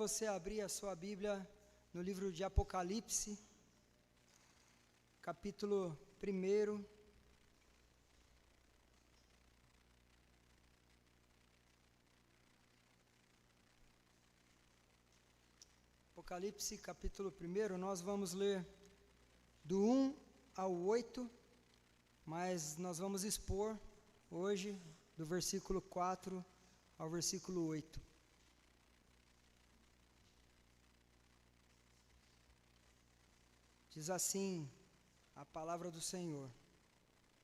você abrir a sua Bíblia no livro de Apocalipse, capítulo 1. Apocalipse, capítulo 1, nós vamos ler do 1 ao 8, mas nós vamos expor hoje do versículo 4 ao versículo 8. Diz assim a palavra do Senhor.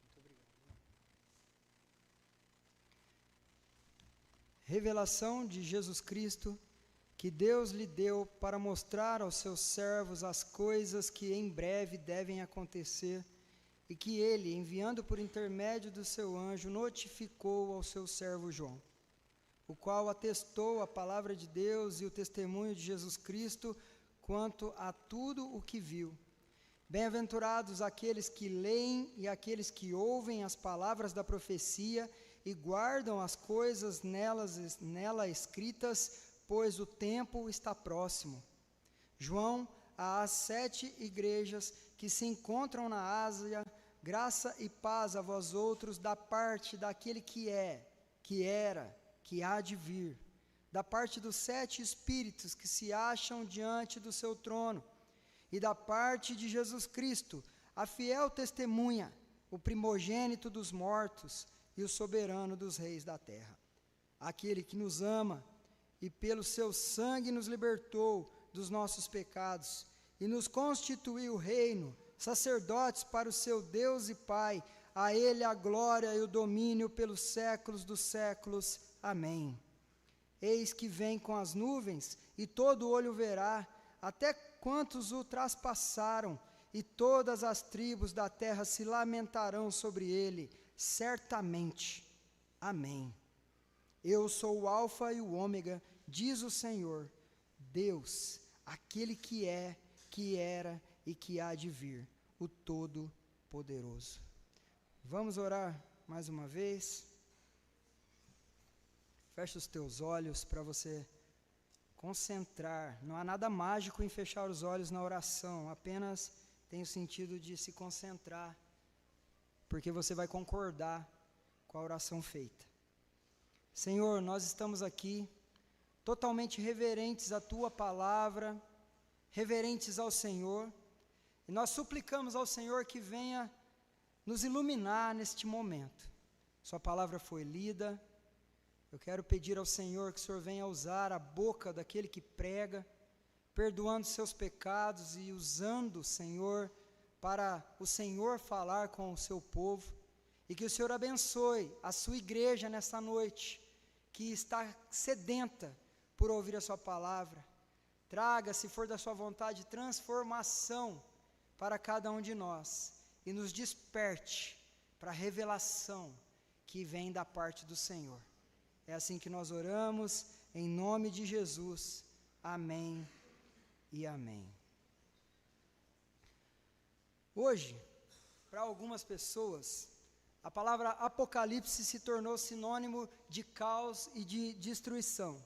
Muito obrigado. Revelação de Jesus Cristo, que Deus lhe deu para mostrar aos seus servos as coisas que em breve devem acontecer, e que ele, enviando por intermédio do seu anjo, notificou ao seu servo João, o qual atestou a palavra de Deus e o testemunho de Jesus Cristo quanto a tudo o que viu. Bem-aventurados aqueles que leem e aqueles que ouvem as palavras da profecia e guardam as coisas nela escritas, pois o tempo está próximo. João, às 7 igrejas que se encontram na Ásia, graça e paz a vós outros da parte daquele que é, que era, que há de vir, da parte dos 7 espíritos que se acham diante do seu trono, e da parte de Jesus Cristo, a fiel testemunha, o primogênito dos mortos e o soberano dos reis da terra. Aquele que nos ama e pelo seu sangue nos libertou dos nossos pecados e nos constituiu reino, sacerdotes para o seu Deus e Pai. A ele a glória e o domínio pelos séculos dos séculos. Amém. Eis que vem com as nuvens, e todo olho verá, até quantos o traspassaram, e todas as tribos da terra se lamentarão sobre ele, certamente. Amém. Eu sou o Alfa e o Ômega, diz o Senhor, Deus, aquele que é, que era e que há de vir, o Todo-Poderoso. Vamos orar mais uma vez? Feche os teus olhos para você concentrar. Não há nada mágico em fechar os olhos na oração, apenas tem o sentido de se concentrar, porque você vai concordar com a oração feita. Senhor, nós estamos aqui totalmente reverentes à Tua palavra, reverentes ao Senhor, e nós suplicamos ao Senhor que venha nos iluminar neste momento. Sua palavra foi lida. Eu quero pedir ao Senhor que o Senhor venha usar a boca daquele que prega, perdoando seus pecados e usando, Senhor, para o Senhor falar com o seu povo, e que o Senhor abençoe a sua igreja nesta noite, que está sedenta por ouvir a sua palavra. Traga, se for da sua vontade, transformação para cada um de nós, e nos desperte para a revelação que vem da parte do Senhor. É assim que nós oramos, em nome de Jesus. Amém e amém. Hoje, para algumas pessoas, a palavra Apocalipse se tornou sinônimo de caos e de destruição.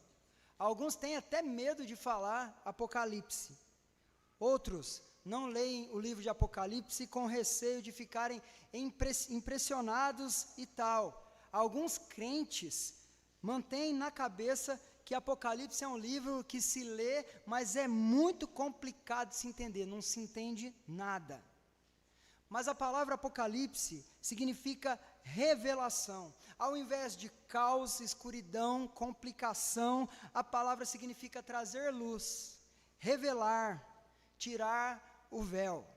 Alguns têm até medo de falar Apocalipse. Outros não leem o livro de Apocalipse com receio de ficarem impressionados e tal. Alguns crentes mantém na cabeça que Apocalipse é um livro que se lê, mas é muito complicado de se entender, não se entende nada. Mas a palavra Apocalipse significa revelação. Ao invés de caos, escuridão, complicação, a palavra significa trazer luz, revelar, tirar o véu.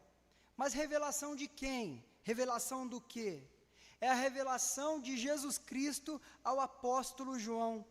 Mas revelação de quem? Revelação do quê? É a revelação de Jesus Cristo ao apóstolo João.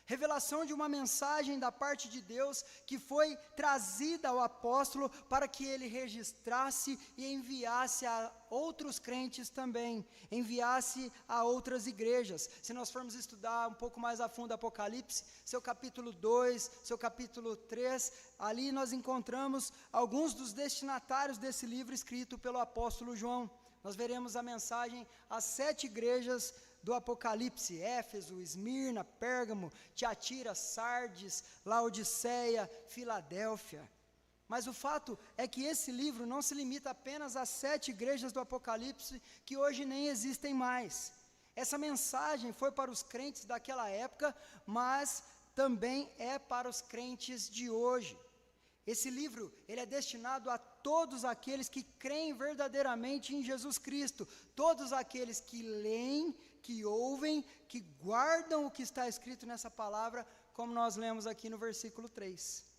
Revelação de uma mensagem da parte de Deus que foi trazida ao apóstolo para que ele registrasse e enviasse a outros crentes também, enviasse a outras igrejas. Se nós formos estudar um pouco mais a fundo Apocalipse, seu capítulo 2, seu capítulo 3, ali nós encontramos alguns dos destinatários desse livro escrito pelo apóstolo João. Nós veremos a mensagem às 7 igrejas do Apocalipse: Éfeso, Esmirna, Pérgamo, Tiatira, Sardes, Laodiceia, Filadélfia. Mas o fato é que esse livro não se limita apenas às 7 igrejas do Apocalipse, que hoje nem existem mais. Essa mensagem foi para os crentes daquela época, mas também é para os crentes de hoje. Esse livro, ele é destinado a todos aqueles que creem verdadeiramente em Jesus Cristo, todos aqueles que leem, que ouvem, que guardam o que está escrito nessa palavra, como nós lemos aqui no versículo 3.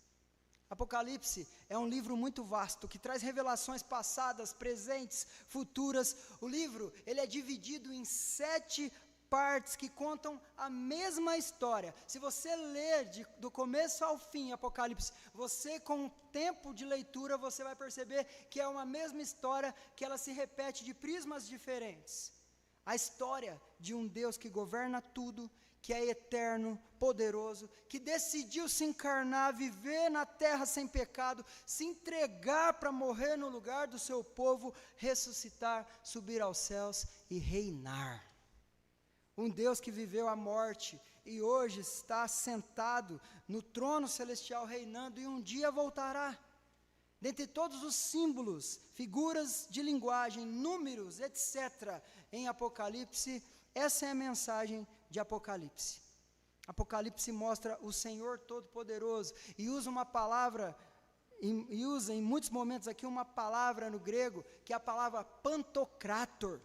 Apocalipse é um livro muito vasto, que traz revelações passadas, presentes, futuras. O livro, ele é dividido em 7 partes que contam a mesma história. Se você ler do começo ao fim Apocalipse, você, com o tempo de leitura, você vai perceber que é uma mesma história, que ela se repete de prismas diferentes. A história de um Deus que governa tudo, que é eterno, poderoso, que decidiu se encarnar, viver na terra sem pecado, se entregar para morrer no lugar do seu povo, ressuscitar, subir aos céus e reinar. Um Deus que viveu a morte e hoje está sentado no trono celestial reinando, e um dia voltará. Dentre todos os símbolos, figuras de linguagem, números, etc., em Apocalipse, essa é a mensagem de Apocalipse. Apocalipse mostra o Senhor Todo-Poderoso e usa uma palavra, e usa em muitos momentos aqui uma palavra no grego, que é a palavra pantocrator,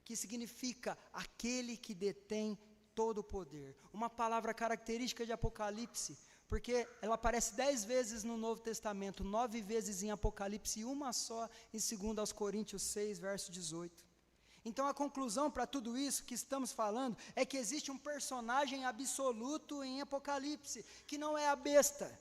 que significa aquele que detém todo o poder. Uma palavra característica de Apocalipse, porque ela aparece 10 vezes no Novo Testamento, 9 vezes em Apocalipse e uma só em 2 Coríntios 6, verso 18. Então a conclusão para tudo isso que estamos falando é que existe um personagem absoluto em Apocalipse, que não é a besta,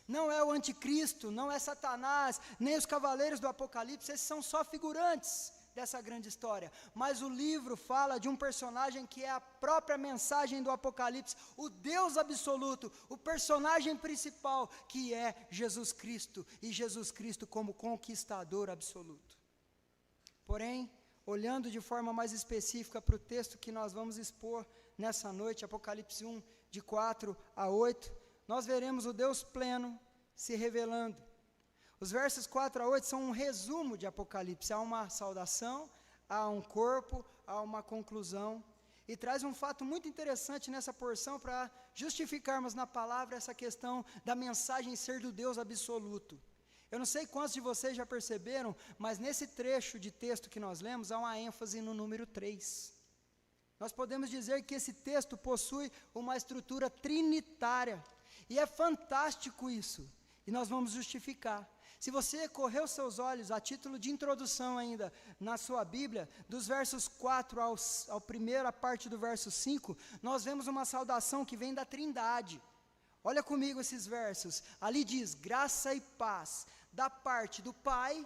não é o anticristo, não é Satanás, nem os cavaleiros do Apocalipse. Esses são só figurantes dessa grande história, mas o livro fala de um personagem que é a própria mensagem do Apocalipse, o Deus absoluto, o personagem principal, que é Jesus Cristo, e Jesus Cristo como conquistador absoluto. Porém, olhando de forma mais específica para o texto que nós vamos expor nessa noite, Apocalipse 1, de 4 a 8, nós veremos o Deus pleno se revelando. Os versos 4 a 8 são um resumo de Apocalipse. Há uma saudação, há um corpo, há uma conclusão. E traz um fato muito interessante nessa porção para justificarmos na palavra essa questão da mensagem ser do Deus absoluto. Eu não sei quantos de vocês já perceberam, mas nesse trecho de texto que nós lemos, há uma ênfase no número 3. Nós podemos dizer que esse texto possui uma estrutura trinitária. E é fantástico isso. E nós vamos justificar. Se você correu seus olhos, a título de introdução ainda, na sua Bíblia, dos versos 4 ao primeira parte do verso 5, nós vemos uma saudação que vem da Trindade. Olha comigo esses versos. Ali diz: graça e paz da parte do Pai,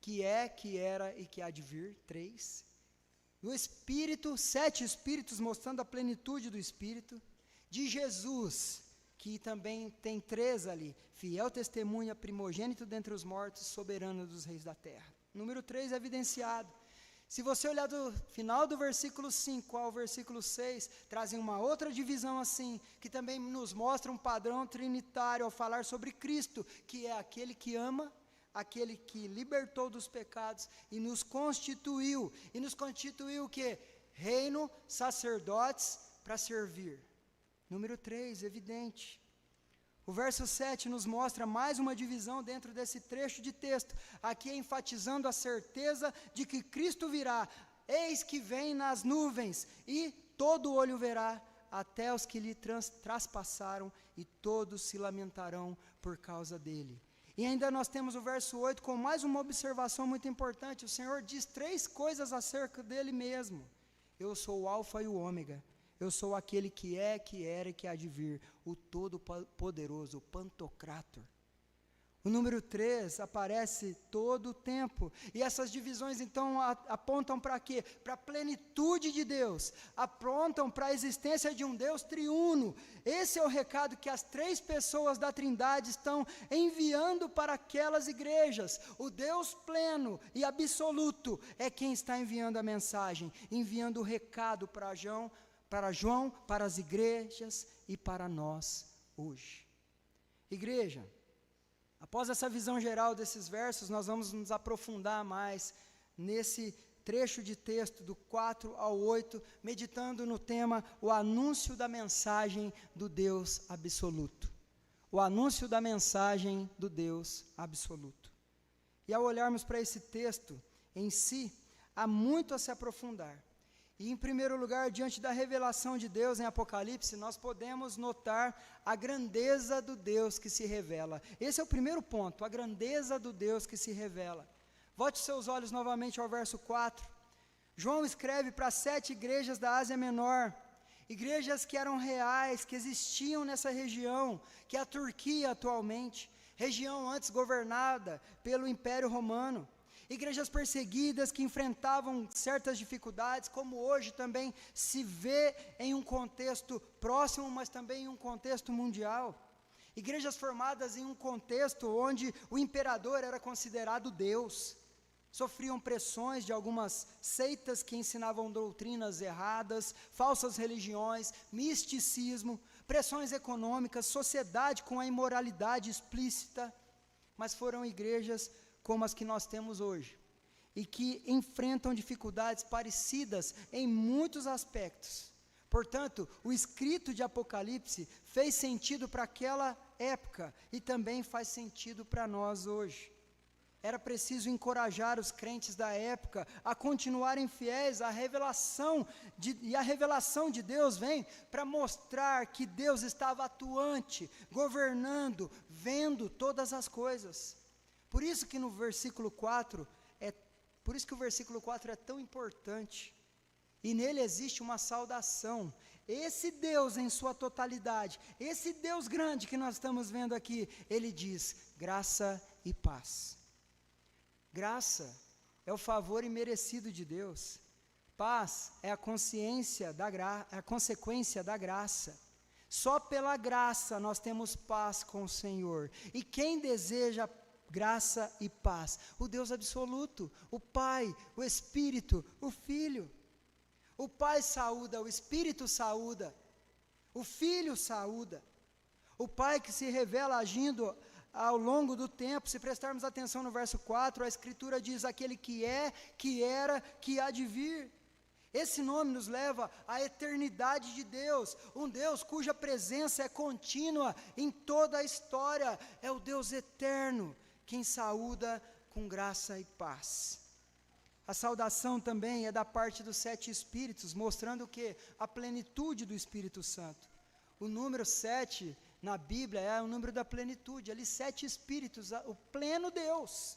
que é, que era e que há de vir, 3. Do Espírito, 7 Espíritos mostrando a plenitude do Espírito. De Jesus, que também tem 3 ali, fiel testemunha, primogênito dentre os mortos, soberano dos reis da terra. Número 3 é evidenciado. Se você olhar do final do versículo 5 ao versículo 6, trazem uma outra divisão assim, que também nos mostra um padrão trinitário ao falar sobre Cristo, que é aquele que ama, aquele que libertou dos pecados e nos constituiu. E nos constituiu o quê? Reino, sacerdotes para servir. Número 3, evidente. O verso 7 nos mostra mais uma divisão dentro desse trecho de texto, aqui enfatizando a certeza de que Cristo virá. Eis que vem nas nuvens, e todo olho verá, até os que lhe traspassaram, e todos se lamentarão por causa dele. E ainda nós temos o verso 8 com mais uma observação muito importante. O Senhor diz 3 coisas acerca dele mesmo. Eu sou o Alfa e o Ômega. Eu sou aquele que é, que era e que há de vir, o Todo-Poderoso, o Pantocrator. O número 3 aparece todo o tempo. E essas divisões, então, apontam para quê? Para a plenitude de Deus. Apontam para a existência de um Deus triuno. Esse é o recado que as 3 pessoas da Trindade estão enviando para aquelas igrejas. O Deus pleno e absoluto é quem está enviando a mensagem, enviando o recado para João, para as igrejas e para nós hoje. Igreja, após essa visão geral desses versos, nós vamos nos aprofundar mais nesse trecho de texto do 4 ao 8, meditando no tema o anúncio da mensagem do Deus absoluto. O anúncio da mensagem do Deus absoluto. E ao olharmos para esse texto em si, há muito a se aprofundar. E, em primeiro lugar, diante da revelação de Deus em Apocalipse, nós podemos notar a grandeza do Deus que se revela. Esse é o primeiro ponto, a grandeza do Deus que se revela. Volte seus olhos novamente ao verso 4. João escreve para 7 igrejas da Ásia Menor, igrejas que eram reais, que existiam nessa região, que é a Turquia atualmente, região antes governada pelo Império Romano. Igrejas perseguidas que enfrentavam certas dificuldades, como hoje também se vê em um contexto próximo, mas também em um contexto mundial. Igrejas formadas em um contexto onde o imperador era considerado Deus. Sofriam pressões de algumas seitas que ensinavam doutrinas erradas, falsas religiões, misticismo, pressões econômicas, sociedade com a imoralidade explícita, mas foram igrejas como as que nós temos hoje, e que enfrentam dificuldades parecidas em muitos aspectos. Portanto, o escrito de Apocalipse fez sentido para aquela época, e também faz sentido para nós hoje. Era preciso encorajar os crentes da época a continuarem fiéis à revelação, e a revelação de Deus vem para mostrar que Deus estava atuante, governando, vendo todas as coisas. Por isso que o versículo 4 é tão importante, e nele existe uma saudação. Esse Deus em sua totalidade, esse Deus grande que nós estamos vendo aqui, ele diz: graça e paz. Graça é o favor imerecido de Deus. Paz é a consequência da graça. Só pela graça nós temos paz com o Senhor. E quem deseja graça e paz? O Deus absoluto, o Pai, o Espírito, o Filho. O Pai saúda, o Espírito saúda, o Filho saúda. O Pai que se revela agindo ao longo do tempo. Se prestarmos atenção no verso 4, a Escritura diz: aquele que é, que era, que há de vir. Esse nome nos leva à eternidade de Deus, um Deus cuja presença é contínua em toda a história. É o Deus eterno, quem saúda com graça e paz. A saudação também é da parte dos 7 Espíritos, mostrando o quê? A plenitude do Espírito Santo. O número 7 na Bíblia é o número da plenitude, ali 7 Espíritos, o pleno Deus.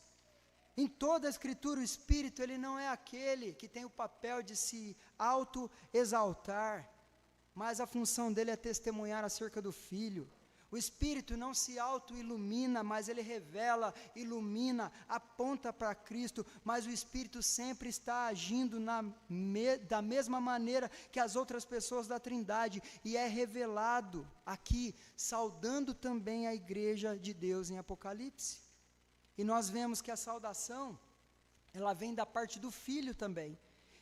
Em toda a Escritura, o Espírito, ele não é aquele que tem o papel de se auto-exaltar, mas a função dele é testemunhar acerca do Filho. O Espírito não se auto-ilumina, mas ele revela, ilumina, aponta para Cristo, mas o Espírito sempre está agindo da mesma maneira que as outras pessoas da Trindade, e é revelado aqui, saudando também a igreja de Deus em Apocalipse. E nós vemos que a saudação, ela vem da parte do Filho também.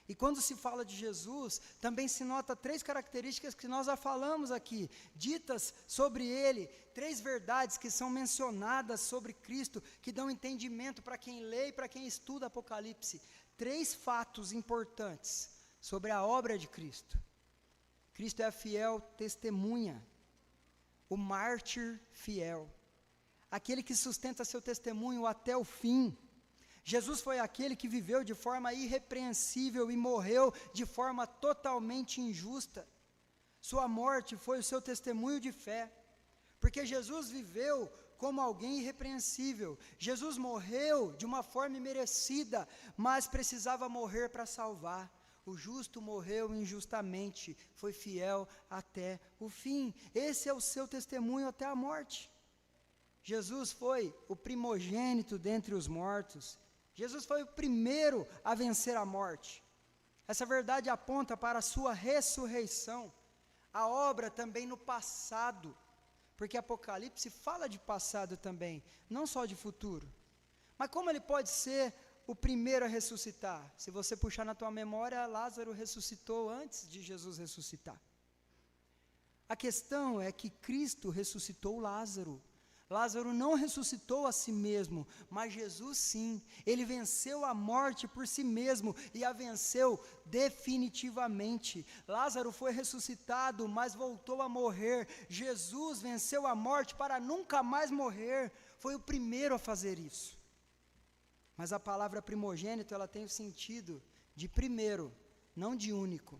E quando se fala de Jesus, também se nota 3 características que nós já falamos aqui, ditas sobre ele, 3 verdades que são mencionadas sobre Cristo, que dão entendimento para quem lê e para quem estuda Apocalipse. 3 fatos importantes sobre a obra de Cristo. Cristo é a fiel testemunha, o mártir fiel, aquele que sustenta seu testemunho até o fim. Jesus foi aquele que viveu de forma irrepreensível e morreu de forma totalmente injusta. Sua morte foi o seu testemunho de fé, porque Jesus viveu como alguém irrepreensível. Jesus morreu de uma forma imerecida, mas precisava morrer para salvar. O justo morreu injustamente, foi fiel até o fim. Esse é o seu testemunho até a morte. Jesus foi o primogênito dentre os mortos. Jesus foi o primeiro a vencer a morte. Essa verdade aponta para a sua ressurreição. A obra também no passado, porque Apocalipse fala de passado também, não só de futuro. Mas como ele pode ser o primeiro a ressuscitar? Se você puxar na tua memória, Lázaro ressuscitou antes de Jesus ressuscitar. A questão é que Cristo ressuscitou Lázaro. Lázaro não ressuscitou a si mesmo, mas Jesus sim. Ele venceu a morte por si mesmo e a venceu definitivamente. Lázaro foi ressuscitado, mas voltou a morrer. Jesus venceu a morte para nunca mais morrer. Foi o primeiro a fazer isso. Mas a palavra primogênito, ela tem o sentido de primeiro, não de único.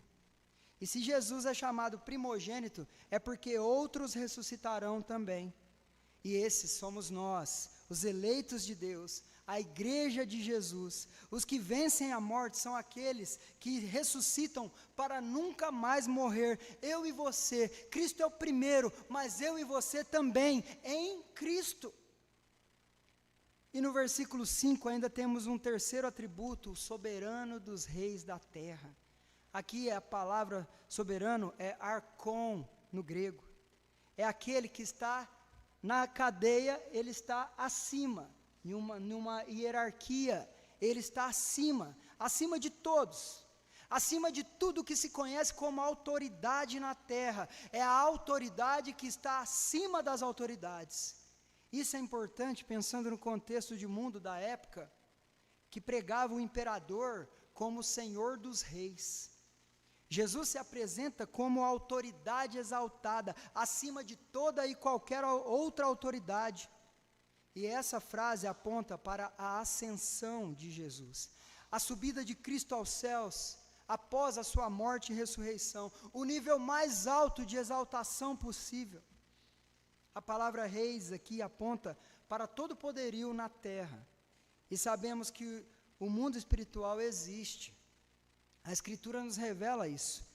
E se Jesus é chamado primogênito, é porque outros ressuscitarão também. E esses somos nós, os eleitos de Deus, a igreja de Jesus. Os que vencem a morte são aqueles que ressuscitam para nunca mais morrer. Eu e você, Cristo é o primeiro, mas eu e você também, em Cristo. E no versículo 5 ainda temos um terceiro atributo, o soberano dos reis da terra. Aqui a palavra soberano é archon no grego. É aquele que está na cadeia, ele está acima, numa hierarquia, ele está acima de todos, acima de tudo que se conhece como autoridade na terra. É a autoridade que está acima das autoridades. Isso é importante pensando no contexto de mundo da época, que pregava o imperador como o senhor dos reis. Jesus se apresenta como a autoridade exaltada, acima de toda e qualquer outra autoridade. E essa frase aponta para a ascensão de Jesus, a subida de Cristo aos céus, após a sua morte e ressurreição, o nível mais alto de exaltação possível. A palavra reis aqui aponta para todo o poderio na terra. E sabemos que o mundo espiritual existe. A Escritura nos revela isso,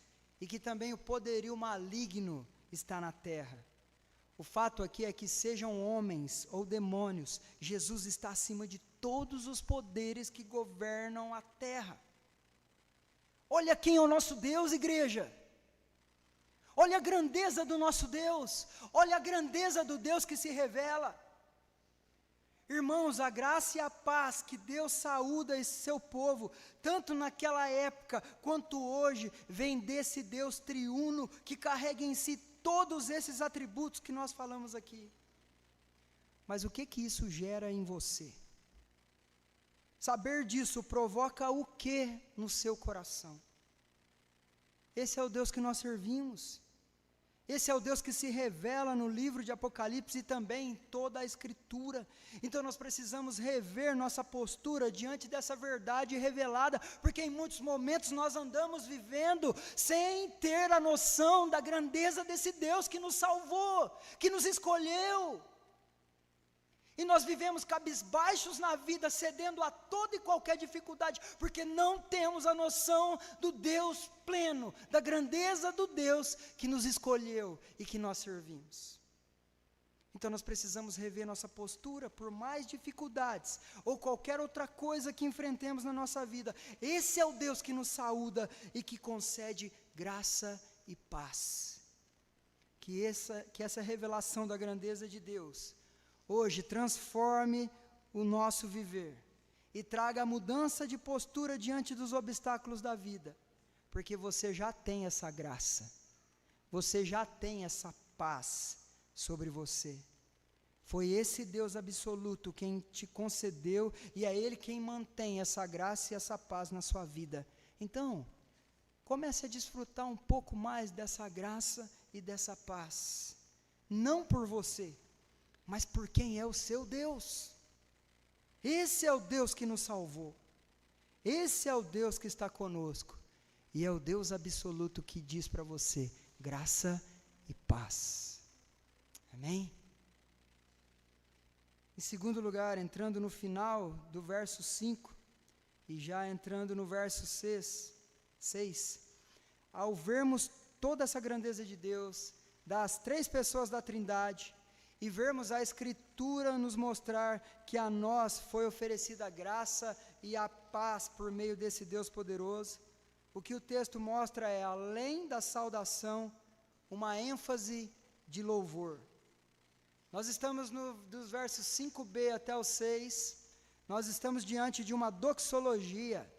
e que também o poderio maligno está na terra. O fato aqui é que sejam homens ou demônios, Jesus está acima de todos os poderes que governam a terra. Olha quem é o nosso Deus, igreja. Olha a grandeza do nosso Deus, olha a grandeza do Deus que se revela. Irmãos, a graça e a paz que Deus saúda esse seu povo, tanto naquela época quanto hoje, vem desse Deus triuno que carrega em si todos esses atributos que nós falamos aqui. Mas o que isso gera em você? Saber disso provoca o que no seu coração? Esse é o Deus que nós servimos. Esse é o Deus que se revela no livro de Apocalipse e também em toda a Escritura. Então nós precisamos rever nossa postura diante dessa verdade revelada, porque em muitos momentos nós andamos vivendo sem ter a noção da grandeza desse Deus que nos salvou, que nos escolheu. E nós vivemos cabisbaixos na vida, cedendo a toda e qualquer dificuldade, porque não temos a noção do Deus pleno, da grandeza do Deus que nos escolheu e que nós servimos. Então nós precisamos rever nossa postura por mais dificuldades, ou qualquer outra coisa que enfrentemos na nossa vida. Esse é o Deus que nos saúda e que concede graça e paz. Que essa revelação da grandeza de Deus hoje transforme o nosso viver e traga a mudança de postura diante dos obstáculos da vida, porque você já tem essa graça, você já tem essa paz sobre você. Foi esse Deus absoluto quem te concedeu e é Ele quem mantém essa graça e essa paz na sua vida. Então, comece a desfrutar um pouco mais dessa graça e dessa paz, não por você, mas por quem é o seu Deus. Esse é o Deus que nos salvou, esse é o Deus que está conosco, e é o Deus absoluto que diz para você, graça e paz. Amém? Em segundo lugar, entrando no final do verso 5, e já entrando no verso 6, ao vermos toda essa grandeza de Deus, das três pessoas da Trindade, e vermos a Escritura nos mostrar que a nós foi oferecida a graça e a paz por meio desse Deus poderoso, o que o texto mostra é, além da saudação, uma ênfase de louvor. Nós estamos dos versos 5b até o 6, nós estamos diante de uma doxologia.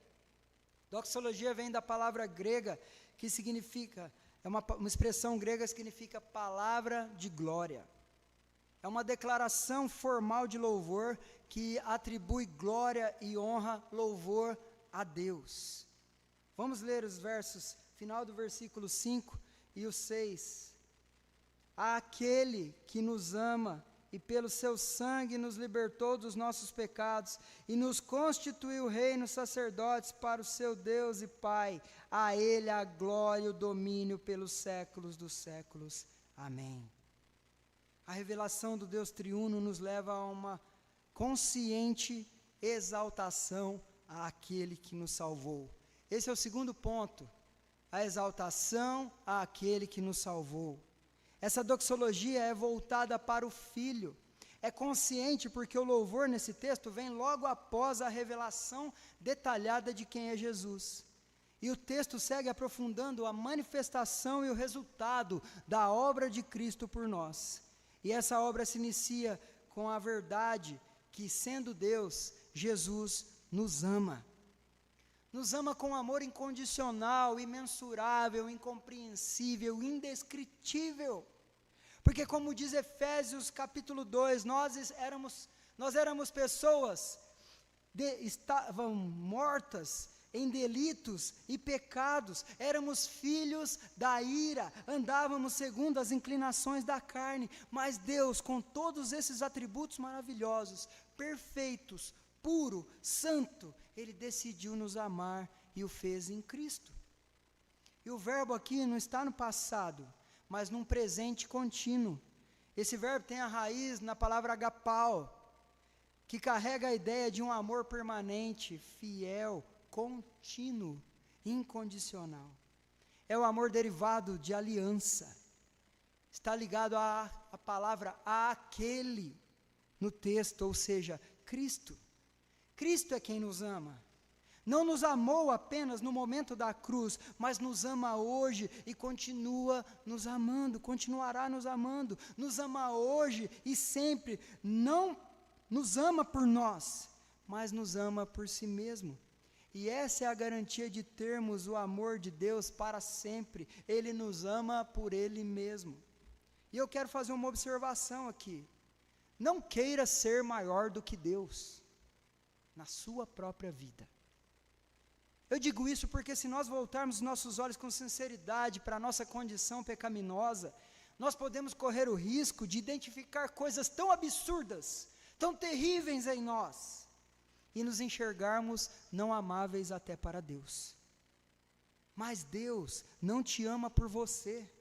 Doxologia vem da palavra grega, que significa, é uma expressão grega que significa palavra de glória. É uma declaração formal de louvor que atribui glória e honra, louvor a Deus. Vamos ler os versos, final do versículo 5 e o 6. Àquele que nos ama e pelo seu sangue nos libertou dos nossos pecados e nos constituiu reinos sacerdotes para o seu Deus e Pai, a Ele a glória e o domínio pelos séculos dos séculos. Amém. A revelação do Deus triuno nos leva a uma consciente exaltação àquele que nos salvou. Esse é o segundo ponto, a exaltação àquele que nos salvou. Essa doxologia é voltada para o Filho, é consciente porque o louvor nesse texto vem logo após a revelação detalhada de quem é Jesus. E o texto segue aprofundando a manifestação e o resultado da obra de Cristo por nós. E essa obra se inicia com a verdade que, sendo Deus, Jesus nos ama. Nos ama com amor incondicional, imensurável, incompreensível, indescritível. Porque como diz Efésios capítulo 2, nós éramos pessoas estavam mortas em delitos e pecados, éramos filhos da ira, andávamos segundo as inclinações da carne, mas Deus, com todos esses atributos maravilhosos, perfeitos, puro, santo, Ele decidiu nos amar e o fez em Cristo. E o verbo aqui não está no passado, mas num presente contínuo. Esse verbo tem a raiz na palavra agapao, que carrega a ideia de um amor permanente, fiel, contínuo, incondicional. É o amor derivado de aliança. Está ligado à palavra àquele no texto, ou seja, Cristo. Cristo é quem nos ama. Não nos amou apenas no momento da cruz, mas nos ama hoje e continua nos amando, continuará nos amando. Nos ama hoje e sempre. Não nos ama por nós, mas nos ama por si mesmo. E essa é a garantia de termos o amor de Deus para sempre. Ele nos ama por Ele mesmo. E eu quero fazer uma observação aqui. Não queira ser maior do que Deus na sua própria vida. Eu digo isso porque se nós voltarmos nossos olhos com sinceridade para a nossa condição pecaminosa, nós podemos correr o risco de identificar coisas tão absurdas, tão terríveis em nós, e nos enxergarmos não amáveis até para Deus. Mas Deus não te ama por você.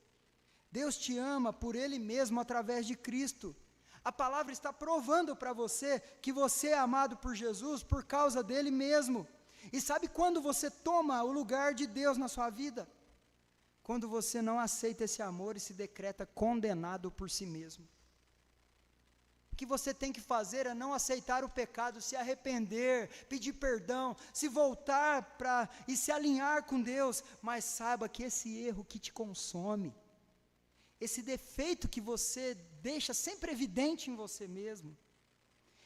Deus te ama por Ele mesmo através de Cristo. A palavra está provando para você que você é amado por Jesus por causa dele mesmo. E sabe quando você toma o lugar de Deus na sua vida? Quando você não aceita esse amor e se decreta condenado por si mesmo. O que você tem que fazer é não aceitar o pecado, se arrepender, pedir perdão, se voltar e se alinhar com Deus, mas saiba que esse erro que te consome, esse defeito que você deixa sempre evidente em você mesmo,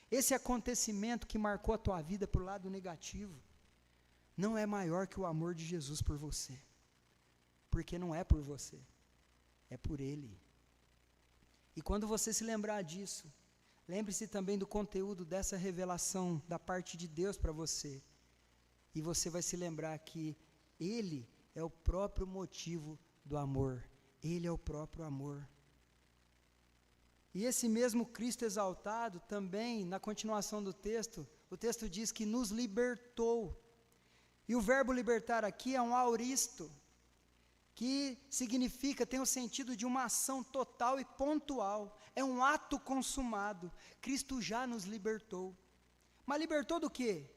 esse acontecimento que marcou a tua vida para o lado negativo, não é maior que o amor de Jesus por você, porque não é por você, é por Ele. E quando você se lembrar disso, lembre-se também do conteúdo dessa revelação da parte de Deus para você. E você vai se lembrar que Ele é o próprio motivo do amor. Ele é o próprio amor. E esse mesmo Cristo exaltado também, na continuação do texto, o texto diz que nos libertou. E o verbo libertar aqui é um auristo, que significa, tem o sentido de uma ação total e pontual. É um ato consumado. Cristo já nos libertou. Mas libertou do quê?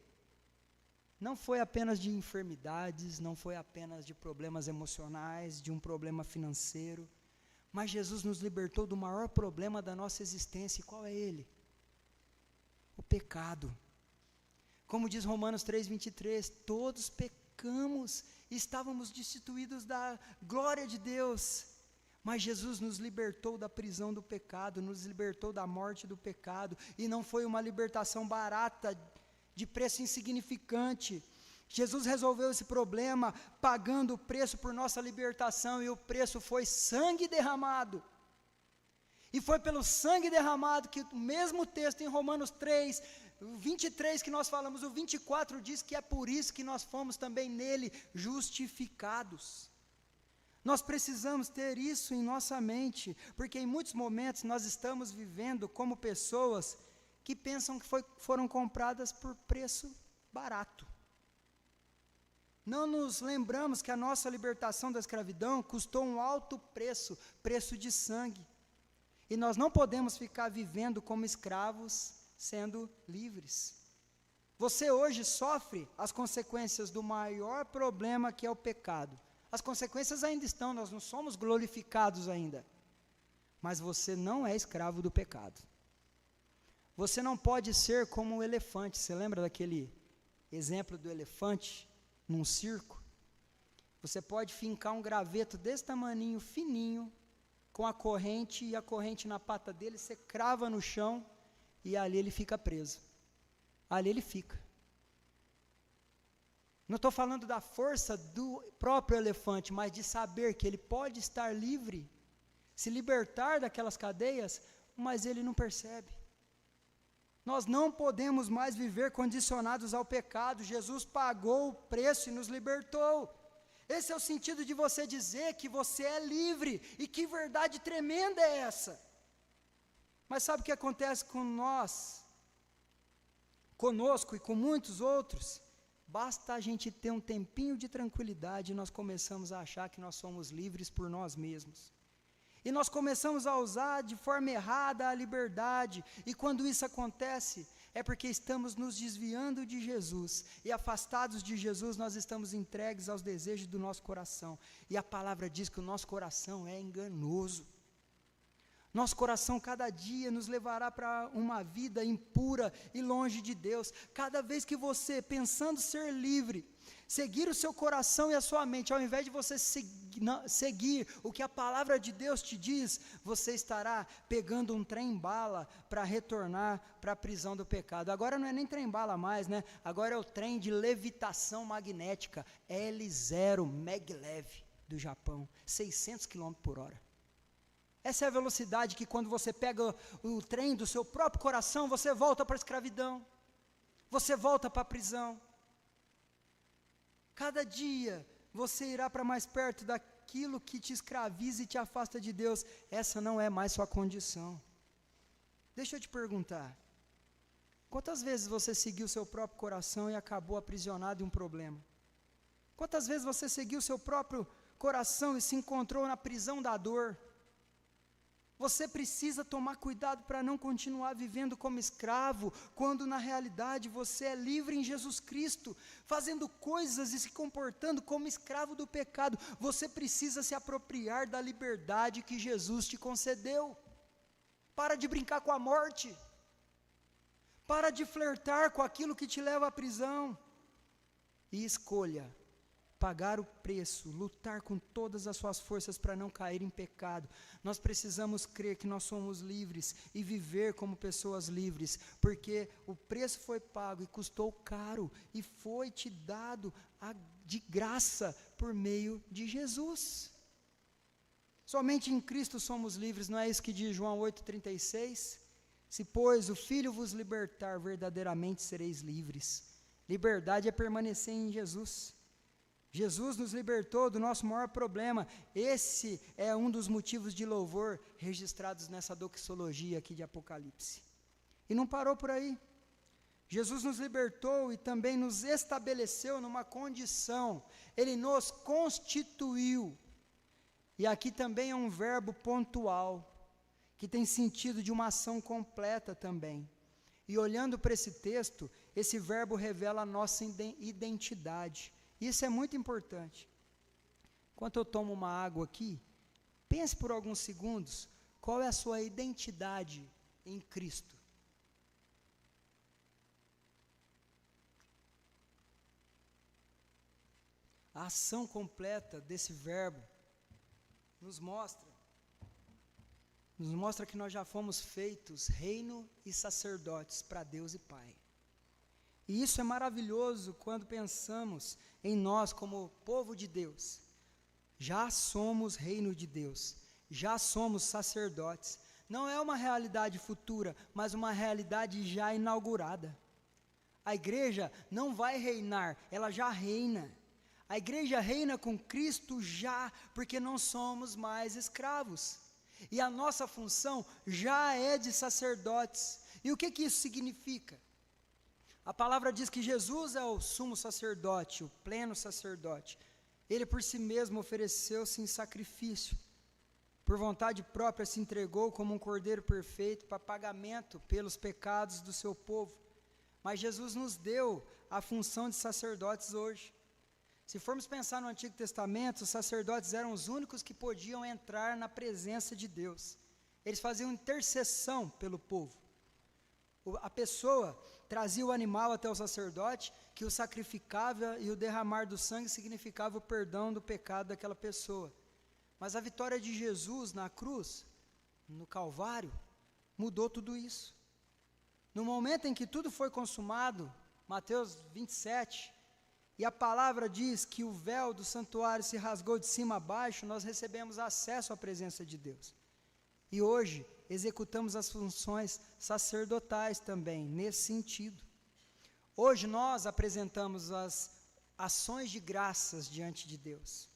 Não foi apenas de enfermidades, não foi apenas de problemas emocionais, de um problema financeiro, Mas Jesus nos libertou do maior problema da nossa existência. E qual é ele? O pecado. Como diz Romanos 3:23, todos pecamos e estávamos destituídos da glória de Deus. Mas Jesus nos libertou da prisão do pecado, nos libertou da morte do pecado, e não foi uma libertação barata, de preço insignificante. Jesus resolveu esse problema pagando o preço por nossa libertação, e o preço foi sangue derramado. E foi pelo sangue derramado que o mesmo texto em Romanos 3, 23 que nós falamos, o 24 diz que é por isso que nós fomos também nele justificados. Nós precisamos ter isso em nossa mente, porque em muitos momentos nós estamos vivendo como pessoas que pensam que foram compradas por preço barato. Não nos lembramos que a nossa libertação da escravidão custou um alto preço, preço de sangue. E nós não podemos ficar vivendo como escravos, sendo livres. Você hoje sofre as consequências do maior problema, que é o pecado. As consequências ainda estão, nós não somos glorificados ainda. Mas você não é escravo do pecado. Você não pode ser como um elefante. Você lembra daquele exemplo do elefante num circo? Você pode fincar um graveto desse tamaninho, fininho, com a corrente, e a corrente na pata dele, você crava no chão, e ali ele fica preso. Ali ele fica. Não estou falando da força do próprio elefante, mas de saber que ele pode estar livre, se libertar daquelas cadeias, mas ele não percebe. Nós não podemos mais viver condicionados ao pecado. Jesus pagou o preço e nos libertou. Esse é o sentido de você dizer que você é livre. E que verdade tremenda é essa? Mas sabe o que acontece com nós, conosco e com muitos outros? Basta a gente ter um tempinho de tranquilidade e nós começamos a achar que nós somos livres por nós mesmos. E nós começamos a usar de forma errada a liberdade. E quando isso acontece, é porque estamos nos desviando de Jesus. E afastados de Jesus, nós estamos entregues aos desejos do nosso coração. E a palavra diz que o nosso coração é enganoso. Nosso coração cada dia nos levará para uma vida impura e longe de Deus. Cada vez que você, pensando ser livre, seguir o seu coração e a sua mente, ao invés de você seguir o que a palavra de Deus te diz, você estará pegando um trem-bala para retornar para a prisão do pecado. Agora não é nem trem-bala mais, né? Agora é o trem de levitação magnética, L0 Maglev do Japão, 600 km por hora. Essa é a velocidade que, quando você pega o trem do seu próprio coração, você volta para a escravidão, você volta para a prisão. Cada dia você irá para mais perto daquilo que te escraviza e te afasta de Deus. Essa não é mais sua condição. Deixa eu te perguntar, quantas vezes você seguiu seu próprio coração e acabou aprisionado em um problema? Quantas vezes você seguiu seu próprio coração e se encontrou na prisão da dor? Você precisa tomar cuidado para não continuar vivendo como escravo, quando na realidade você é livre em Jesus Cristo, fazendo coisas e se comportando como escravo do pecado. Você precisa se apropriar da liberdade que Jesus te concedeu. Para de brincar com a morte. Para de flertar com aquilo que te leva à prisão. E escolha pagar o preço, lutar com todas as suas forças para não cair em pecado. Nós precisamos crer que nós somos livres e viver como pessoas livres, porque o preço foi pago e custou caro, e foi te dado de graça por meio de Jesus. Somente em Cristo somos livres, não é isso que diz João 8,36? Se, pois, o Filho vos libertar, verdadeiramente sereis livres. Liberdade é permanecer em Jesus. Jesus nos libertou do nosso maior problema. Esse é um dos motivos de louvor registrados nessa doxologia aqui de Apocalipse. E não parou por aí. Jesus nos libertou e também nos estabeleceu numa condição. Ele nos constituiu. E aqui também é um verbo pontual, que tem sentido de uma ação completa também. E olhando para esse texto, esse verbo revela a nossa identidade. Isso é muito importante. Enquanto eu tomo uma água aqui, Pense por alguns segundos, qual é a sua identidade em Cristo? A ação completa desse verbo nos mostra que nós já fomos feitos reino e sacerdotes para Deus e Pai. E isso é maravilhoso quando pensamos em nós como povo de Deus. Já somos reino de Deus, já somos sacerdotes. Não é uma realidade futura, mas uma realidade já inaugurada. A igreja não vai reinar, ela já reina. A igreja reina com Cristo já, porque não somos mais escravos. E a nossa função já é de sacerdotes. E o que isso significa? A palavra diz que Jesus é o sumo sacerdote, o pleno sacerdote. Ele por si mesmo ofereceu-se em sacrifício. Por vontade própria se entregou como um cordeiro perfeito para pagamento pelos pecados do seu povo. Mas Jesus nos deu a função de sacerdotes hoje. Se formos pensar no Antigo Testamento, os sacerdotes eram os únicos que podiam entrar na presença de Deus. Eles faziam intercessão pelo povo. A pessoa trazia o animal até o sacerdote, que o sacrificava, e o derramar do sangue significava o perdão do pecado daquela pessoa. Mas a vitória de Jesus na cruz, no Calvário, mudou tudo isso. No momento em que tudo foi consumado, Mateus 27, e a palavra diz que o véu do santuário se rasgou de cima a baixo, nós recebemos acesso à presença de Deus. E hoje executamos as funções sacerdotais também, nesse sentido. Hoje nós apresentamos as ações de graças diante de Deus.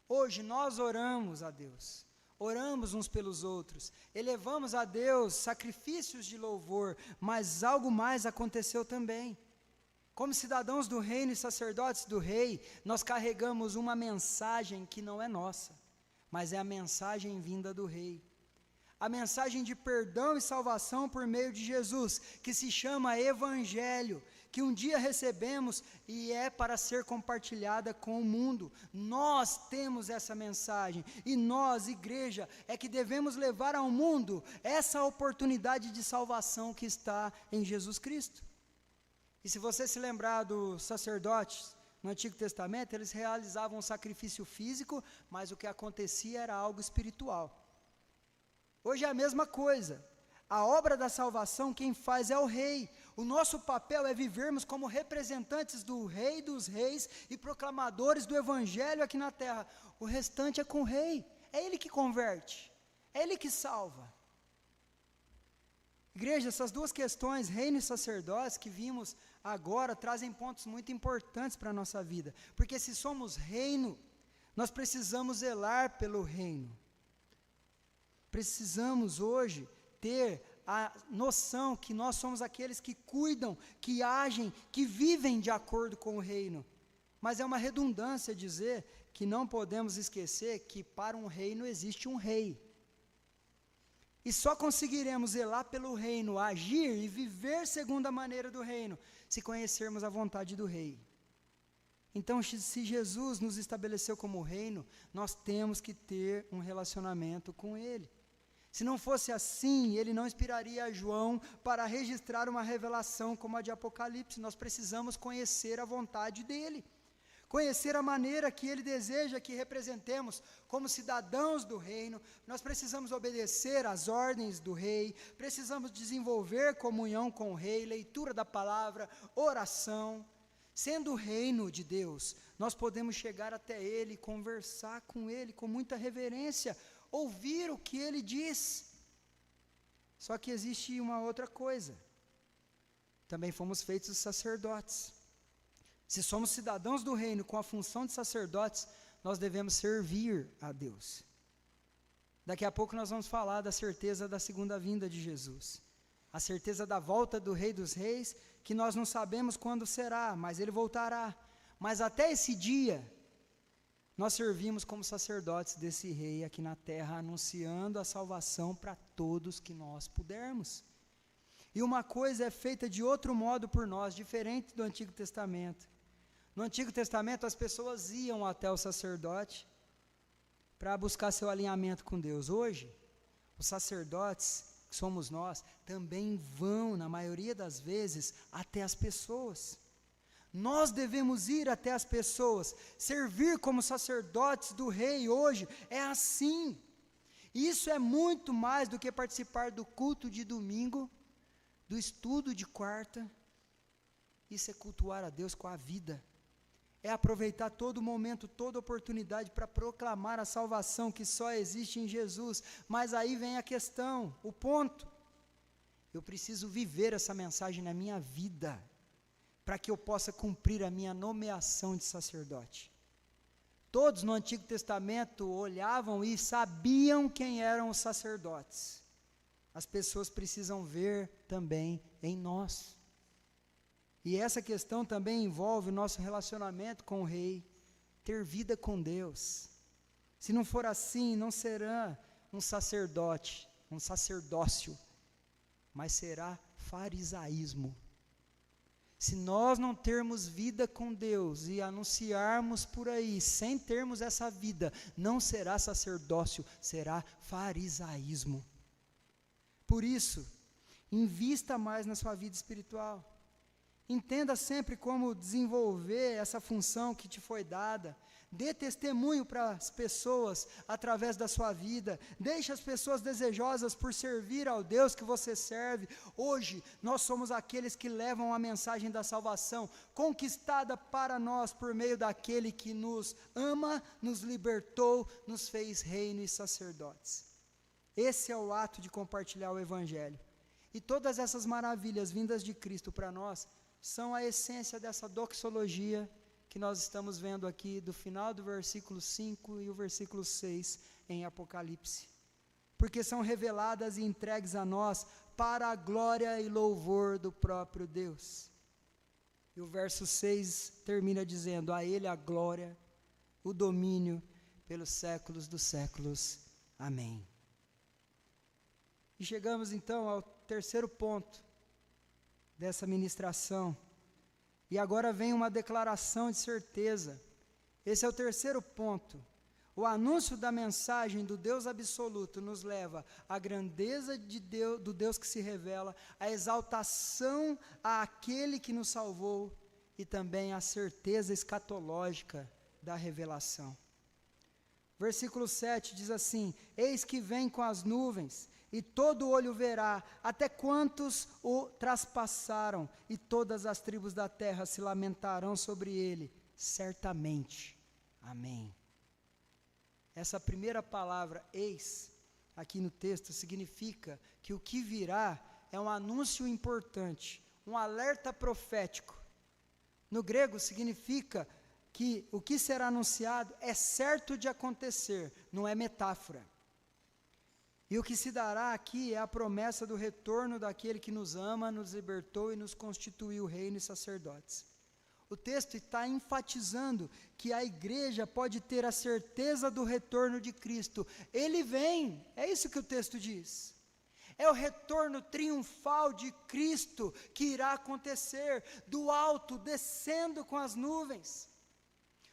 Hoje nós oramos a Deus, oramos uns pelos outros, elevamos a Deus sacrifícios de louvor, mas algo mais aconteceu também. Como cidadãos do reino e sacerdotes do rei, nós carregamos uma mensagem que não é nossa, mas é a mensagem vinda do rei. A mensagem de perdão e salvação por meio de Jesus, que se chama Evangelho, que um dia recebemos e é para ser compartilhada com o mundo. Nós temos essa mensagem e nós, igreja, é que devemos levar ao mundo essa oportunidade de salvação que está em Jesus Cristo. E se você se lembrar dos sacerdotes no Antigo Testamento, eles realizavam um sacrifício físico, mas o que acontecia era algo espiritual. Hoje é a mesma coisa. A obra da salvação quem faz é o rei. O nosso papel é vivermos como representantes do rei dos reis e proclamadores do evangelho aqui na terra. O restante é com o rei. É ele que converte. É ele que salva. Igreja, essas duas questões, reino e sacerdócio, que vimos agora, trazem pontos muito importantes para a nossa vida. Porque se somos reino, nós precisamos zelar pelo reino. Precisamos hoje ter a noção que nós somos aqueles que cuidam, que agem, que vivem de acordo com o reino. Mas é uma redundância dizer que não podemos esquecer que para um reino existe um rei. E só conseguiremos zelar pelo reino, agir e viver segundo a maneira do reino, se conhecermos a vontade do rei. Então, se Jesus nos estabeleceu como reino, nós temos que ter um relacionamento com ele. Se não fosse assim, ele não inspiraria a João para registrar uma revelação como a de Apocalipse. Nós precisamos conhecer a vontade dele, conhecer a maneira que ele deseja que representemos como cidadãos do reino. Nós precisamos obedecer às ordens do rei, precisamos desenvolver comunhão com o rei, leitura da palavra, oração. Sendo o reino de Deus, nós podemos chegar até ele, conversar com ele com muita reverência, ouvir o que ele diz. Só que existe uma outra coisa. Também fomos feitos sacerdotes. Se somos cidadãos do reino com a função de sacerdotes, nós devemos servir a Deus. Daqui a pouco nós vamos falar da certeza da segunda vinda de Jesus. A certeza da volta do Rei dos Reis, que nós não sabemos quando será, mas ele voltará. Mas até esse dia, nós servimos como sacerdotes desse rei aqui na terra, anunciando a salvação para todos que nós pudermos. E uma coisa é feita de outro modo por nós, diferente do Antigo Testamento. No Antigo Testamento as pessoas iam até o sacerdote para buscar seu alinhamento com Deus. Hoje, os sacerdotes, que somos nós, também vão, na maioria das vezes, até as pessoas. Nós devemos ir até as pessoas, servir como sacerdotes do rei hoje, é assim. Isso é muito mais do que participar do culto de domingo, do estudo de quarta. Isso é cultuar a Deus com a vida. É aproveitar todo momento, toda oportunidade para proclamar a salvação que só existe em Jesus. Mas aí vem a questão, o ponto. Eu preciso viver essa mensagem na minha vida, para que eu possa cumprir a minha nomeação de sacerdote. Todos no Antigo Testamento olhavam e sabiam quem eram os sacerdotes. As pessoas precisam ver também em nós. E essa questão também envolve o nosso relacionamento com o rei, ter vida com Deus. Se não for assim, não será um sacerdote, um sacerdócio, mas será farisaísmo. Se nós não termos vida com Deus e anunciarmos por aí, sem termos essa vida, não será sacerdócio, será farisaísmo. Por isso, invista mais na sua vida espiritual. Entenda sempre como desenvolver essa função que te foi dada. Dê testemunho para as pessoas através da sua vida. Deixe as pessoas desejosas por servir ao Deus que você serve. Hoje, nós somos aqueles que levam a mensagem da salvação, conquistada para nós por meio daquele que nos ama, nos libertou, nos fez reino e sacerdotes. Esse é o ato de compartilhar o Evangelho. E todas essas maravilhas vindas de Cristo para nós são a essência dessa doxologia que nós estamos vendo aqui do final do versículo 5 e o versículo 6 em Apocalipse. Porque são reveladas e entregues a nós para a glória e louvor do próprio Deus. E o verso 6 termina dizendo: a Ele a glória, o domínio pelos séculos dos séculos. Amém. E chegamos então ao terceiro ponto dessa ministração. E agora vem uma declaração de certeza. Esse é o terceiro ponto. O anúncio da mensagem do Deus absoluto nos leva à grandeza de Deus, do Deus que se revela, à exaltação àquele que nos salvou e também à certeza escatológica da revelação. Versículo 7 diz assim: eis que vem com as nuvens, e todo olho verá, até quantos o traspassaram, e todas as tribos da terra se lamentarão sobre ele, certamente. Amém. Essa primeira palavra, eis, aqui no texto, significa que o que virá é um anúncio importante, um alerta profético. No grego significa que o que será anunciado é certo de acontecer, não é metáfora. E o que se dará aqui é a promessa do retorno daquele que nos ama, nos libertou e nos constituiu reino e sacerdotes. O texto está enfatizando que a igreja pode ter a certeza do retorno de Cristo. Ele vem, é isso que o texto diz. É o retorno triunfal de Cristo que irá acontecer, do alto, descendo com as nuvens.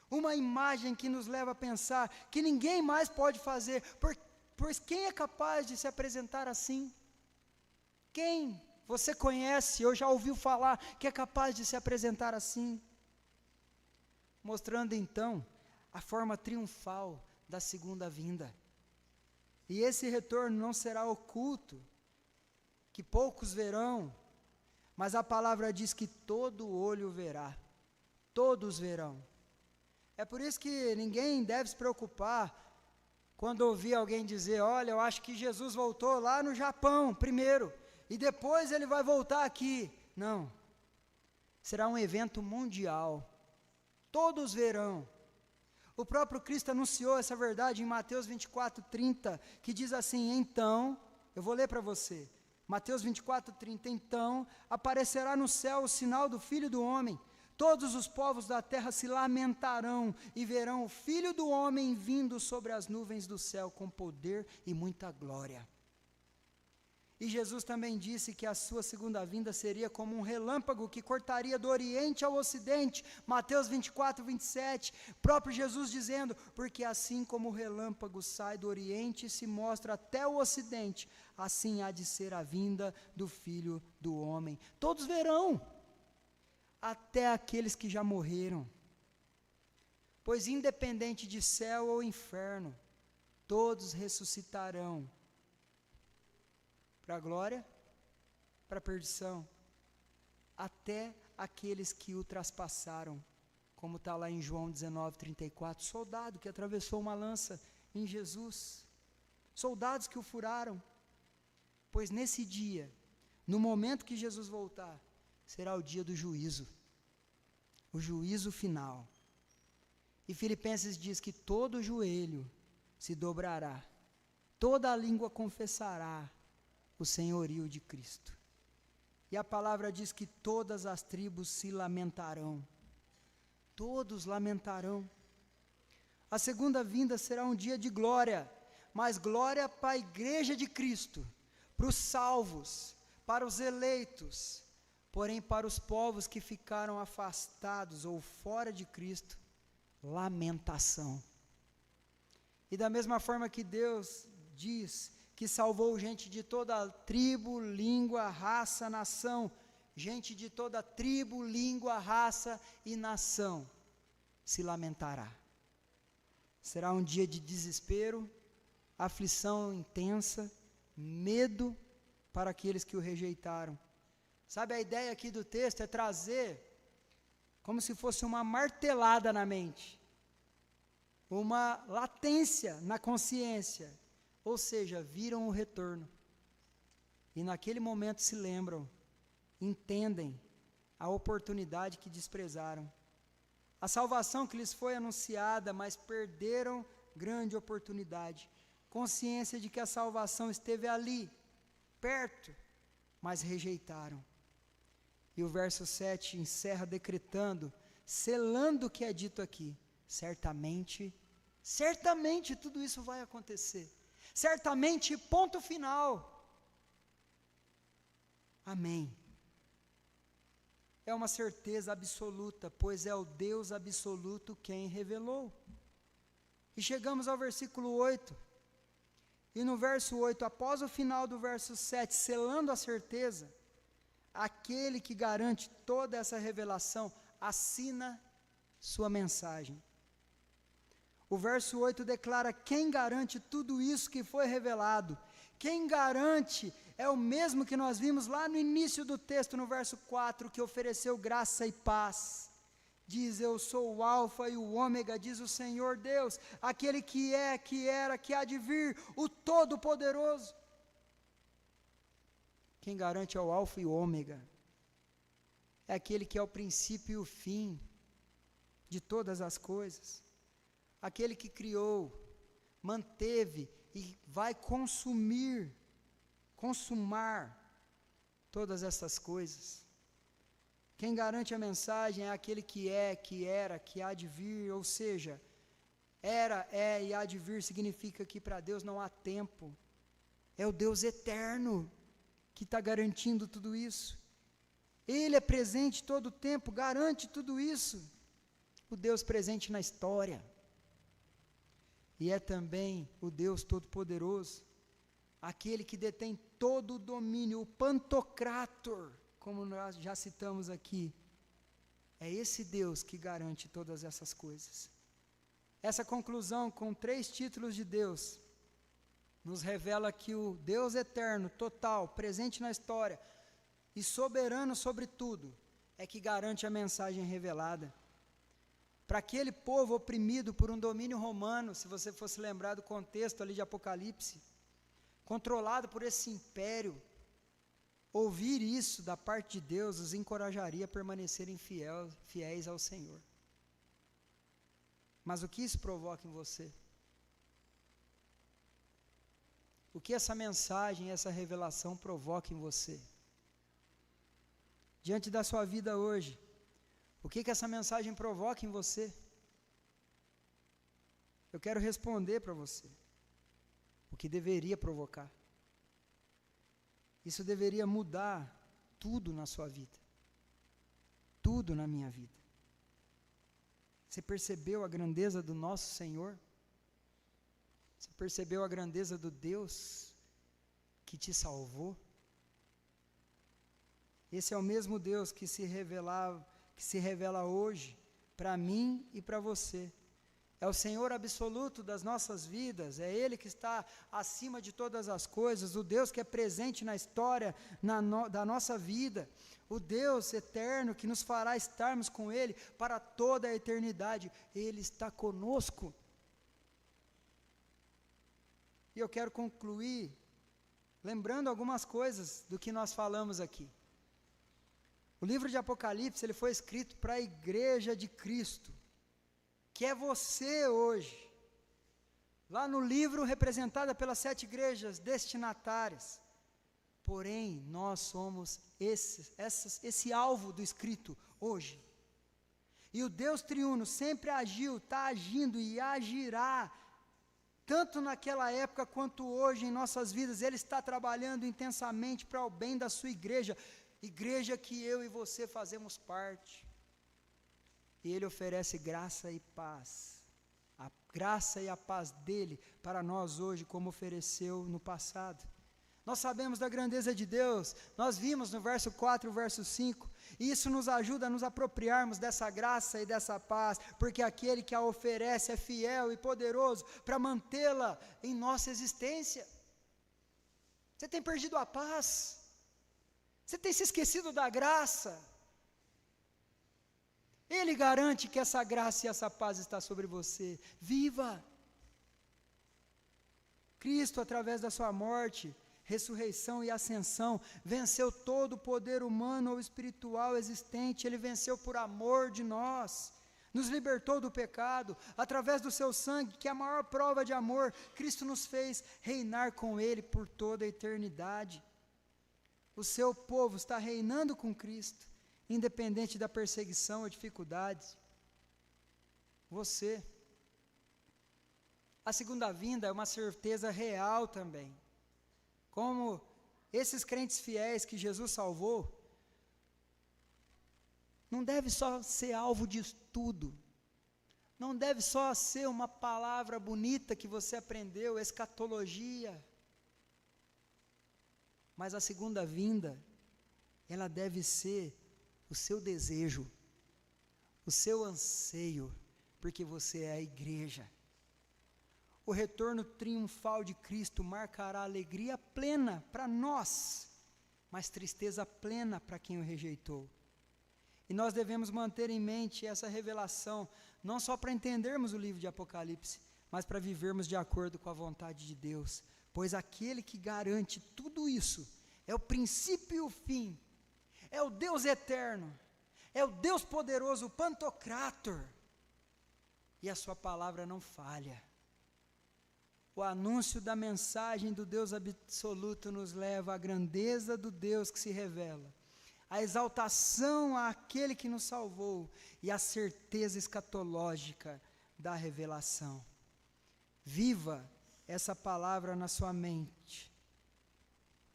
Uma imagem que nos leva a pensar que ninguém mais pode fazer, pois quem é capaz de se apresentar assim? Quem você conhece ou já ouviu falar que é capaz de se apresentar assim? Mostrando então a forma triunfal da segunda vinda. E esse retorno não será oculto, que poucos verão, mas a palavra diz que todo olho verá, todos verão. É por isso que ninguém deve se preocupar quando ouvir alguém dizer: olha, eu acho que Jesus voltou lá no Japão primeiro, e depois ele vai voltar aqui. Não, será um evento mundial, todos verão. O próprio Cristo anunciou essa verdade em Mateus 24:30, que diz assim: então, eu vou ler para você, Mateus 24:30, então aparecerá no céu o sinal do Filho do Homem, todos os povos da terra se lamentarão e verão o Filho do Homem vindo sobre as nuvens do céu com poder e muita glória. E Jesus também disse que a sua segunda vinda seria como um relâmpago que cortaria do Oriente ao Ocidente. Mateus 24, 27. Próprio Jesus dizendo: porque assim como o relâmpago sai do Oriente e se mostra até o Ocidente, assim há de ser a vinda do Filho do Homem. Todos verão, até aqueles que já morreram. Pois independente de céu ou inferno, todos ressuscitarão. Para a glória, para a perdição, até aqueles que o traspassaram, como está lá em João 19, 34, soldado que atravessou uma lança em Jesus, soldados que o furaram, pois nesse dia, no momento que Jesus voltar, será o dia do juízo, o juízo final. E Filipenses diz que todo joelho se dobrará, toda a língua confessará o senhorio de Cristo. E a palavra diz que todas as tribos se lamentarão. Todos lamentarão. A segunda vinda será um dia de glória, mas glória para a igreja de Cristo, para os salvos, para os eleitos. Porém, para os povos que ficaram afastados ou fora de Cristo, lamentação. E da mesma forma que Deus diz que salvou gente de toda tribo, língua, raça, nação, gente de toda tribo, língua, raça e nação se lamentará. Será um dia de desespero, aflição intensa, medo para aqueles que o rejeitaram. Sabe, a ideia aqui do texto é trazer como se fosse uma martelada na mente, uma latência na consciência. Ou seja, viram o retorno, e naquele momento se lembram, entendem a oportunidade que desprezaram, a salvação que lhes foi anunciada, mas perderam grande oportunidade, consciência de que a salvação esteve ali, perto, mas rejeitaram. E o verso 7 encerra decretando, selando o que é dito aqui: certamente tudo isso vai acontecer. Certamente, ponto final. Amém. É uma certeza absoluta, pois é o Deus absoluto quem revelou. E chegamos ao versículo 8. E no verso 8, após o final do verso 7, selando a certeza, aquele que garante toda essa revelação, assina sua mensagem. O verso 8 declara quem garante tudo isso que foi revelado. Quem garante é o mesmo que nós vimos lá no início do texto, no verso 4, que ofereceu graça e paz. Diz: eu sou o alfa e o ômega, diz o Senhor Deus, aquele que é, que era, que há de vir, o Todo-Poderoso. Quem garante é o alfa e o ômega. É aquele que é o princípio e o fim de todas as coisas. Aquele que criou, manteve e vai consumar todas essas coisas. Quem garante a mensagem é aquele que é, que era, que há de vir, ou seja, era, é e há de vir significa que para Deus não há tempo. É o Deus eterno que está garantindo tudo isso. Ele é presente todo o tempo, garante tudo isso. O Deus presente na história. E é também o Deus Todo-Poderoso, aquele que detém todo o domínio, o Pantocrator, como nós já citamos aqui. É esse Deus que garante todas essas coisas. Essa conclusão com 3 títulos de Deus, nos revela que o Deus eterno, total, presente na história, e soberano sobre tudo, é que garante a mensagem revelada. Para aquele povo oprimido por um domínio romano, se você fosse lembrar do contexto ali de Apocalipse, controlado por esse império, ouvir isso da parte de Deus os encorajaria a permanecerem fiéis ao Senhor. Mas o que isso provoca em você? O que essa mensagem, essa revelação provoca em você? Diante da sua vida hoje, o que essa mensagem provoca em você? Eu quero responder para você o que deveria provocar. Isso deveria mudar tudo na sua vida, tudo na minha vida. Você percebeu a grandeza do nosso Senhor? Você percebeu a grandeza do Deus que te salvou? Esse é o mesmo Deus que se revela hoje para mim e para você. É o Senhor absoluto das nossas vidas, é Ele que está acima de todas as coisas, o Deus que é presente na história da nossa vida, o Deus eterno que nos fará estarmos com Ele para toda a eternidade. Ele está conosco. E eu quero concluir lembrando algumas coisas do que nós falamos aqui. O livro de Apocalipse, ele foi escrito para a igreja de Cristo, que é você hoje. Lá no livro, representada pelas 7 igrejas destinatárias. Porém, nós somos esse alvo do escrito hoje. E o Deus triuno sempre agiu, está agindo e agirá, tanto naquela época quanto hoje em nossas vidas. Ele está trabalhando intensamente para o bem da sua igreja, igreja que eu e você fazemos parte. E Ele oferece graça e paz, a graça e a paz dEle para nós hoje, como ofereceu no passado. Nós sabemos da grandeza de Deus, nós vimos no verso 4 e verso 5, e isso nos ajuda a nos apropriarmos dessa graça e dessa paz, porque aquele que a oferece é fiel e poderoso para mantê-la em nossa existência. Você tem perdido a paz? Você tem se esquecido da graça? Ele garante que essa graça e essa paz está sobre você. Viva! Cristo, através da sua morte, ressurreição e ascensão, venceu todo o poder humano ou espiritual existente. Ele venceu por amor de nós, nos libertou do pecado, através do seu sangue, que é a maior prova de amor. Cristo nos fez reinar com Ele por toda a eternidade. O seu povo está reinando com Cristo, independente da perseguição ou dificuldades. Você. A segunda vinda é uma certeza real também. Como esses crentes fiéis que Jesus salvou, não deve só ser alvo de estudo, não deve só ser uma palavra bonita que você aprendeu, escatologia, mas a segunda vinda, ela deve ser o seu desejo, o seu anseio, porque você é a igreja. O retorno triunfal de Cristo marcará alegria plena para nós, mas tristeza plena para quem o rejeitou. E nós devemos manter em mente essa revelação, não só para entendermos o livro de Apocalipse, mas para vivermos de acordo com a vontade de Deus, pois aquele que garante tudo isso é o princípio e o fim, é o Deus eterno, é o Deus poderoso, o Pantocrator, e a sua palavra não falha. O anúncio da mensagem do Deus absoluto nos leva à grandeza do Deus que se revela, à exaltação àquele que nos salvou e à certeza escatológica da revelação. Viva essa palavra na sua mente.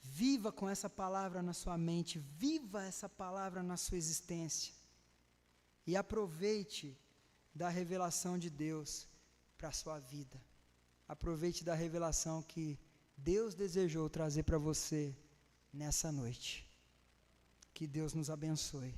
Viva com essa palavra na sua mente, viva essa palavra na sua existência. E aproveite da revelação de Deus para a sua vida. Aproveite da revelação que Deus desejou trazer para você nessa noite. Que Deus nos abençoe.